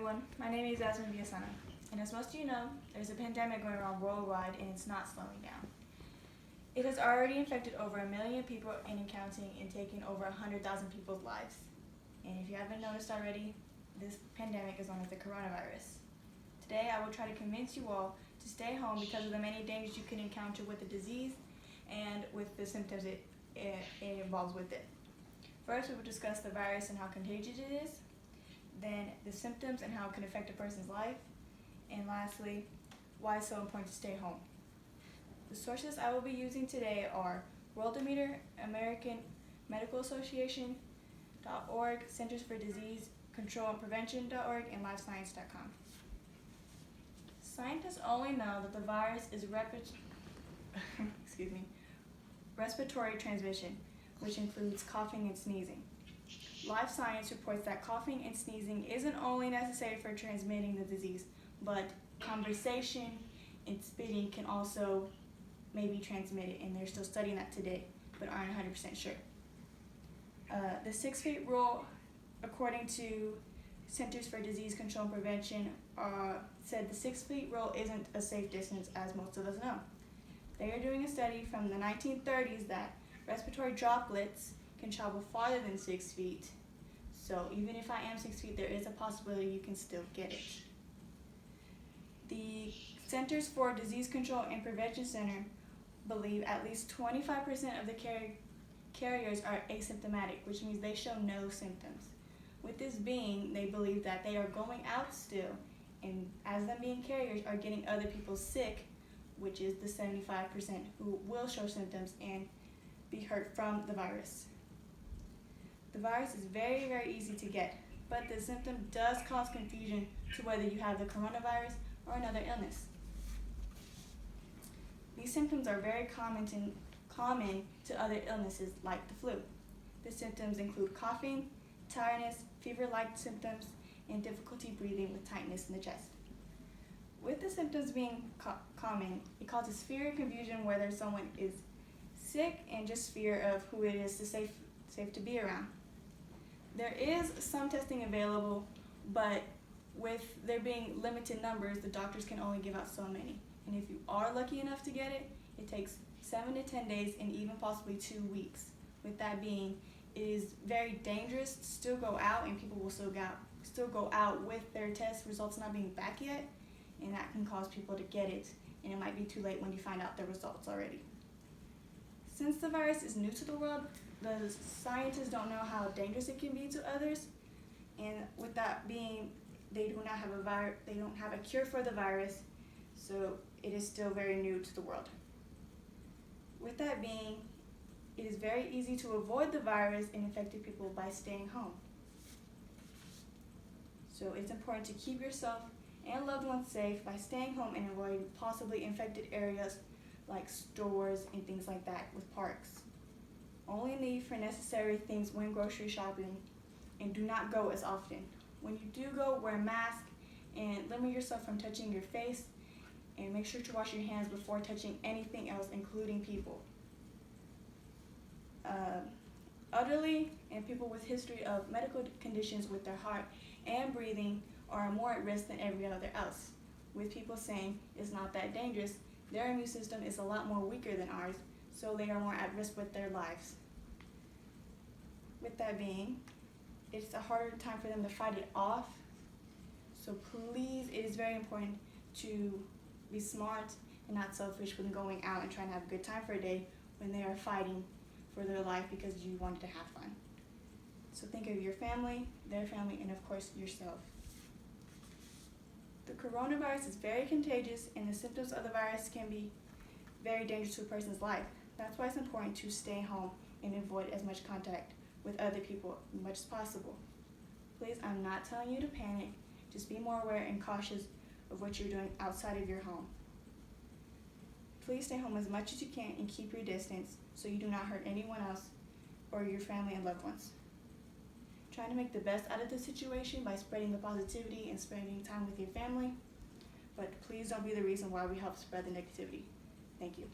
everyone, my name is Asmin Viasana, and as most of you know, there's a pandemic going around worldwide and it's not slowing down. It has already infected over 1 million people and counting and taken over 100,000 people's lives. And if you haven't noticed already, this pandemic is known as the coronavirus. Today I will try to convince you all to stay home because of the many dangers you can encounter with the disease and with the symptoms it involves with it. First, we will discuss the virus and how contagious it is, then the symptoms and how it can affect a person's life, and lastly, why it's so important to stay home. The sources I will be using today are Worldometer, American Medical Association.org, Centers for Disease Control and Prevention.org, and LiveScience.com. Scientists only know that the virus is respiratory transmission, which includes coughing and sneezing. Live Science reports that coughing and sneezing isn't only necessary for transmitting the disease, but conversation and spitting can also maybe transmit it, and they're still studying that today, but aren't 100% sure. The 6 feet rule, according to Centers for Disease Control and Prevention, said the 6 feet rule isn't a safe distance, as most of us know. They are doing a study from the 1930s that respiratory droplets can travel farther than 6 feet. So even if I am 6 feet, there is a possibility you can still get it. The Centers for Disease Control and Prevention Center believe at least 25% of the carriers are asymptomatic, which means they show no symptoms. With this being, they believe that they are going out still, and as them being carriers are getting other people sick, which is the 75% who will show symptoms and be hurt from the virus. The virus is very, very easy to get, but the symptom does cause confusion to whether you have the coronavirus or another illness. These symptoms are very common to other illnesses like the flu. The symptoms include coughing, tiredness, fever-like symptoms, and difficulty breathing with tightness in the chest. With the symptoms being common, it causes fear and confusion whether someone is sick and just fear of who it is safe to be around. There is some testing available, but with there being limited numbers, the doctors can only give out so many. And if you are lucky enough to get it, it takes 7 to 10 days and even possibly 2 weeks. With that being, it is very dangerous to still go out, and people will still go out with their test results not being back yet, and that can cause people to get it, and it might be too late when you find out the results already. Since the virus is new to the world, the scientists don't know how dangerous it can be to others, and with that being, they don't have a cure for the virus, so it is still very new to the world. With that being, it is very easy to avoid the virus and infected people by staying home. So it's important to keep yourself and loved ones safe by staying home and avoiding possibly infected areas like stores and things like that with parks. Only leave for necessary things when grocery shopping, and do not go as often. When you do go, wear a mask and limit yourself from touching your face, and make sure to wash your hands before touching anything else, including people. Elderly and people with history of medical conditions with their heart and breathing are more at risk than every other else. With people saying it's not that dangerous, their immune system is a lot more weaker than ours, so they are more at risk with their lives. With that being, it's a harder time for them to fight it off, so please, it is very important to be smart and not selfish when going out and trying to have a good time for a day when they are fighting for their life because you wanted to have fun. So think of your family, their family, and of course yourself. The coronavirus is very contagious, and the symptoms of the virus can be very dangerous to a person's life. That's why it's important to stay home and avoid as much contact with other people as much as possible. Please, I'm not telling you to panic. Just be more aware and cautious of what you're doing outside of your home. Please stay home as much as you can and keep your distance so you do not hurt anyone else or your family and loved ones. Try to make the best out of the situation by spreading the positivity and spending time with your family, but please don't be the reason why we help spread the negativity. Thank you.